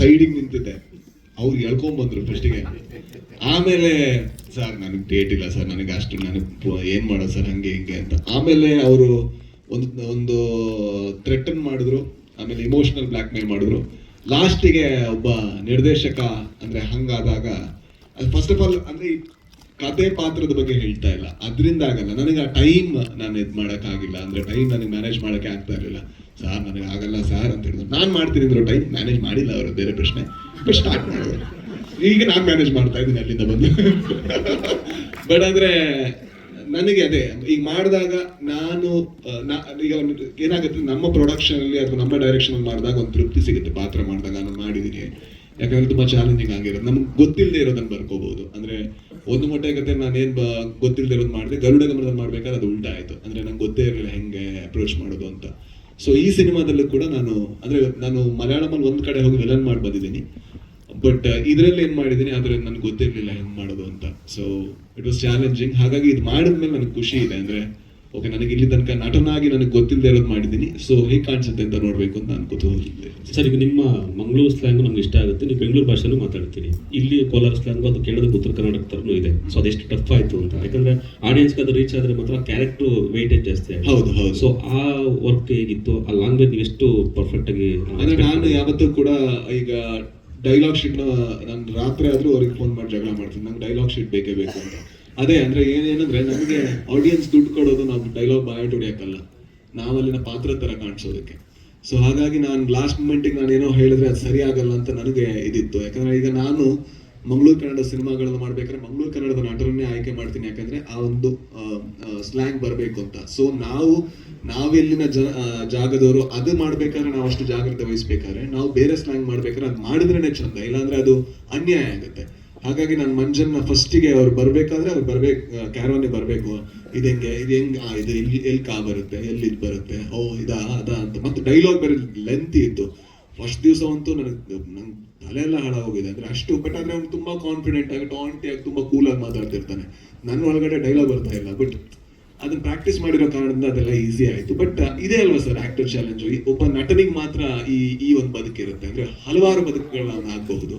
ಸೈಡಿಗೆ ನಿಂತಿದ್ದೆ, ಅವ್ರು ಹೇಳ್ಕೊಂಬಂದ್ರು ಫಸ್ಟಿಗೆ. ಆಮೇಲೆ ಸರ್ ನನಗೆ ಡೇಟ್ ಇಲ್ಲ ಸರ್, ನನಗೆ ಅಷ್ಟು ನನಗೆ ಏನು ಮಾಡೋದು ಸರ್ ಹಂಗೆ ಹಿಂಗೆ ಅಂತ. ಆಮೇಲೆ ಅವರು ಒಂದು ಥ್ರೆಟನ್ ಮಾಡಿದ್ರು, ಆಮೇಲೆ ಇಮೋಷನಲ್ ಬ್ಲ್ಯಾಕ್ ಮೇಲ್ ಮಾಡಿದ್ರು. ಲಾಸ್ಟಿಗೆ ಒಬ್ಬ ನಿರ್ದೇಶಕ ಅಂದರೆ ಹಂಗಾದಾಗ, ಫಸ್ಟ್ ಆಫ್ ಆಲ್ ಅಂದರೆ ಕತೆ ಪಾತ್ರದ ಬಗ್ಗೆ ಹೇಳ್ತಾ ಇಲ್ಲ, ಅದರಿಂದ ಆಗಲ್ಲ ನನಗೆ. ಆ ಟೈಮ್ ನಾನು ಇದು ಮಾಡೋಕ್ಕಾಗಿಲ್ಲ, ಅಂದರೆ ಟೈಮ್ ನನಗೆ ಮ್ಯಾನೇಜ್ ಮಾಡೋಕ್ಕೆ ಆಗ್ತಾ ಇರಲಿಲ್ಲ. ಸರ್ ನನಗೆ ಆಗಲ್ಲ ಸರ್ ಅಂತ ಹೇಳಿದ್ರು. ನಾನು ಮಾಡ್ತೀನಿ ಅಂದರು, ಟೈಮ್ ಮ್ಯಾನೇಜ್ ಮಾಡಿಲ್ಲ ಅವರು, ಬೇರೆ ಪ್ರಶ್ನೆ. ಬಟ್ ಸ್ಟಾರ್ಟ್ ಮಾಡಿದ್ರು, ಈಗ ನಾನು ಮ್ಯಾನೇಜ್ ಮಾಡ್ತಾ ಇದ್ದೀನಿ ಅಲ್ಲಿಂದ ಬಂದು. ಬಟ್ ಅಂದರೆ ನನಗೆ ಅದೇ ಈಗ ಮಾಡಿದಾಗ ನಾನು ಈಗ ಏನಾಗುತ್ತೆ, ನಮ್ಮ ಪ್ರೊಡಕ್ಷನಲ್ಲಿ ಅಥವಾ ನಮ್ಮ ಡೈರೆಕ್ಷನಲ್ಲಿ ಮಾಡಿದಾಗ ಒಂದು ತೃಪ್ತಿ ಸಿಗುತ್ತೆ. ಪಾತ್ರ ಮಾಡಿದಾಗ ನಾನು ಮಾಡಿದ್ದೀನಿ, ಯಾಕಂದ್ರೆ ತುಂಬ ಚಾಲೆಂಜಿಂಗ್ ಆಗಿರೋದು, ನಮ್ಗೆ ಗೊತ್ತಿಲ್ಲದೆ ಇರೋದನ್ನು ಬರ್ಕೋಬಹುದು. ಅಂದರೆ ಒಂದು ಮೊಟ್ಟೆ ಕತೆ ನಾನೇನು ಗೊತ್ತಿಲ್ಲದೆ ಇರೋದು ಮಾಡಿದೆ, ಗರುಡ ಗಮನದಲ್ಲಿ ಮಾಡ್ಬೇಕಾದ್ರೆ ಅದು ಉಲ್ಟಾ ಆಯಿತು. ಅಂದರೆ ನಂಗೆ ಗೊತ್ತೇ ಇರಲಿಲ್ಲ ಹೆಂಗೆ ಅಪ್ರೋಚ್ ಮಾಡೋದು ಅಂತ. ಸೊ ಈ ಸಿನಿಮಾದಲ್ಲೂ ಕೂಡ ನಾನು ಮಲಯಾಳಮಲ್ಲಿ ಒಂದು ಕಡೆ ಹೋಗಿ ವಿಲನ್ ಮಾಡಿ ಬಂದಿದ್ದೀನಿ, ಬಟ್ ಇದರಲ್ಲಿ ಏನು ಮಾಡಿದ್ದೀನಿ ಆದರೆ ನನಗೆ ಗೊತ್ತಿರಲಿಲ್ಲ ಹೆಂಗೆ ಮಾಡೋದು ಅಂತ. So it was challenging. ಹಾಗಾಗಿ ಇದು ಮಾಡಿದ್ಮೇಲೆ ನನಗೆ ಖುಷಿ ಇದೆ. ಅಂದರೆ ಓಕೆ, ನನಗೆ ಇಲ್ಲಿ ತನಕ ನಟನಾಗಿ ನನಗೆ ಗೊತ್ತಿಲ್ಲದೆ ಇರೋದು ಮಾಡಿದ್ದೀನಿ, ಸೊ ಹೇಗೆ ಕಾಣಿಸುತ್ತೆ ಅಂತ ನೋಡಬೇಕು ಅಂತ ನಾನು ಕುತೂಹಲಿದ್ದೆ. ಸರ್, ಈಗ ನಿಮ್ಮ ಮಂಗಳೂರು ಸ್ಲ್ಯಾಂಗು ನಮ್ಗೆ ಇಷ್ಟ ಆಗುತ್ತೆ, ನೀವು ಬೆಂಗಳೂರು ಭಾಷೆನೂ ಮಾತಾಡ್ತೀರಿ. ಇಲ್ಲಿ ಕೋಲಾರ ಸ್ಲ್ಯಾಂಗು ಅದು ಕೇಳೋದಕ್ಕೆ ಉತ್ತರ ಕರ್ನಾಟಕ ಥರನೂ ಇದೆ. ಸೊ ಅದೆಷ್ಟು ಟಫ್ ಆಯಿತು ಅಂತ, ಯಾಕಂದರೆ ಆಡಿಯನ್ಸ್ಗೆ ಅದು ರೀಚ್ ಆದರೆ ಮಾತ್ರ ಕ್ಯಾರೆಕ್ಟ್ರು ವೆಯ್ಟೇಜ್ ಜಾಸ್ತಿ ಆಗುತ್ತೆ. ಹೌದು ಹೌದು. ಸೊ ಆ ವರ್ಕ್ ಹೇಗಿತ್ತು, ಆ ಲ್ಯಾಂಗ್ವೇಜ್ ನೀವು ಎಷ್ಟು ಪರ್ಫೆಕ್ಟಾಗಿ? ಅಂದರೆ ನಾನು ಯಾವತ್ತೂ ಕೂಡ ಈಗ ಡೈಲಾಗ್ ಶೀಟ್ನ ನಾನು ರಾತ್ರಿ ಆದರೂ ಅವ್ರಿಗೆ ಫೋನ್ ಮಾಡಿ ಜಗಳ ಮಾಡ್ತೀನಿ, ನಂಗೆ ಡೈಲಾಗ್ ಶೀಟ್ ಬೇಕೇ ಬೇಕು ಅಂತ. ಅದೇ ಅಂದರೆ ಏನಂದರೆ ನಮಗೆ ಆಡಿಯನ್ಸ್ ದುಡ್ಡು ಕೊಡೋದು ನಾವು ಡೈಲಾಗ್ ಬಾಯಟ್ ಹೊಡಿಯೋಕ್ಕಲ್ಲ, ನಾವಲ್ಲಿನ ಪಾತ್ರ ಥರ ಕಾಣಿಸೋದಕ್ಕೆ. ಸೊ ಹಾಗಾಗಿ ನಾನು ಲಾಸ್ಟ್ ಮೂಮೆಂಟಿಗೆ ನಾನು ಏನೋ ಹೇಳಿದ್ರೆ ಅದು ಸರಿ ಆಗಲ್ಲ ಅಂತ ನನಗೆ ಇದಿತ್ತು. ಯಾಕಂದರೆ ಈಗ ನಾನು ಮಂಗಳೂರು ಕನ್ನಡ ಸಿನಿಮಾಗಳನ್ನು ಮಾಡ್ಬೇಕಾದ್ರೆ ಮಂಗಳೂರು ಕನ್ನಡದ ನಟರನ್ನೇ ಆಯ್ಕೆ ಮಾಡ್ತೀನಿ, ಯಾಕಂದರೆ ಆ ಒಂದು ಸ್ಲ್ಯಾಂಗ್ ಬರಬೇಕು ಅಂತ. ಸೊ ನಾವೆಲ್ಲಿನ ಜಾಗದವರು ಅದು ಮಾಡ್ಬೇಕಾದ್ರೆ ನಾವು ಅಷ್ಟು ಜಾಗ್ರತೆ ವಹಿಸ್ಬೇಕಾದ್ರೆ, ನಾವು ಬೇರೆ ಸ್ಲ್ಯಾಂಗ್ ಮಾಡ್ಬೇಕಾದ್ರೆ ಅದು ಮಾಡಿದ್ರೇ ಚಂದ, ಇಲ್ಲಾಂದರೆ ಅದು ಅನ್ಯಾಯ ಆಗುತ್ತೆ. ಹಾಗಾಗಿ ನಾನು ಮಂಜನ್ನ ಫಸ್ಟಿಗೆ ಅವ್ರು ಬರಬೇಕಾದ್ರೆ ಅವ್ರು ಬರ್ಬೇಕು, ಕ್ಯಾರವಾನಿ ಬರಬೇಕು, ಇದು ಹೆಂಗೆ ಇದು ಎಲ್ಲಿ ಕಾ ಬರುತ್ತೆ, ಎಲ್ಲಿ ಇದು ಬರುತ್ತೆ, ಓ ಇದಾ ಅದ ಅಂತ. ಮತ್ತು ಡೈಲಾಗ್ ಬೇರೆ ಲೆಂತಿ ಇತ್ತು. ಫಸ್ಟ್ ದಿವಸ ಅಂತೂ ನಂಗೆ ತಲೆ ಎಲ್ಲ ಹಾಳಾಗೋಗಿದೆ. ಅಂದರೆ ಅಷ್ಟು. ಬಟ್ ಆದರೆ ಅವ್ನು ತುಂಬ ಕಾನ್ಫಿಡೆಂಟ್ ಆಗಿ ಟಾಂಟಿಯಾಗಿ ತುಂಬ ಕೂಲಾಗಿ ಮಾತಾಡ್ತಿರ್ತಾನೆ, ನನ್ನ ಒಳಗಡೆ ಡೈಲಾಗ್ ಬರ್ತಾ ಇಲ್ಲ. ಬಟ್ ಅದನ್ನ ಪ್ರಾಕ್ಟೀಸ್ ಮಾಡಿರೋ ಕಾರಣದಿಂದ ಅದೆಲ್ಲ ಈಸಿ ಆಯಿತು. ಬಟ್ ಇದೇ ಅಲ್ವಾ ಸರ್ ಆಕ್ಟರ್ ಚಾಲೆಂಜು, ಒಬ್ಬ ನಟನಿಗೆ ಮಾತ್ರ ಈ ಒಂದು ಬದುಕಿರುತ್ತೆ. ಅಂದರೆ ಹಲವಾರು ಬದುಕುಗಳನ್ನ ಆಗಬಹುದು.